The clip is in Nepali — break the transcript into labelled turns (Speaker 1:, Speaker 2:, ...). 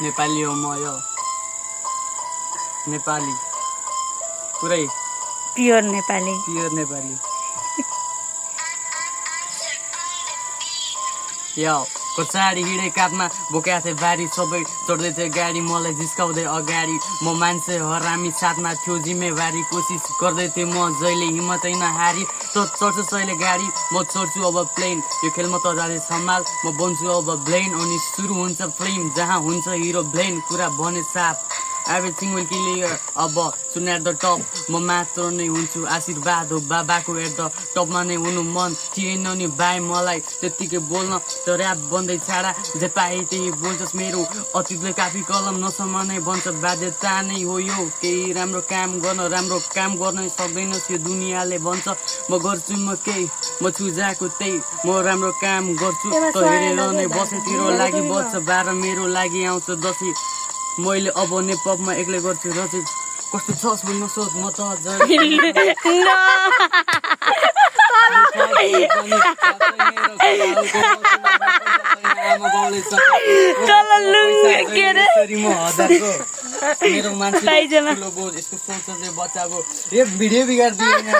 Speaker 1: नेपाली हो म यो नेपाली पुरै
Speaker 2: प्योर नेपाली
Speaker 1: यो कोचाडी हिँडे कापमा बोका थिए बारी सबै चढ्दै थियो गाडी मलाई जिस्काउँदै अगाडि म मान्छे हरामी साथमा थियो जिम्मेवारी कोसिस गर्दै थिएँ म जहिले हिम्मतै नहारी त चढ्छु सहिले गाडी म चढ्छु अब प्लेन यो खेलमा त जाँदै सम्हाल म बन्छु अब ब्लेन अनि सुरु हुन्छ फिल्म जहाँ हुन्छ हिरो ब्लेन कुरा भने साफ एभ्रिथिङ विल क्लियर अब सुन एट द टप म मात्र नै हुन्छु आशीर्वाद हो बाबाको एट द टपमा नै हुनु मन थिएन नि भाइ मलाई त्यत्तिकै बोल्न त ऱ्याप बन्दै छाडा जे पाए त्यही बोल्छस् मेरो अतीतले काफी कलम नसम्मानै बन्छ बाध्यता नै हो यो केही राम्रो काम गर्न सक्दैनस् यो दुनियाँले भन्छ म गर्छु म केही म छु जहाँको त्यही म राम्रो काम गर्छु त हेरेर नै बसे तेरो लागि बच्छ 12 मेरो लागि आउँछ दसैँ मैले अब नेपमा एक्लै गर्छु र चाहिँ कस्तो छस् भन्नु सोध म त मेरो मान्छे यसको सोच बच्चाको भिडियो बिगारिदियो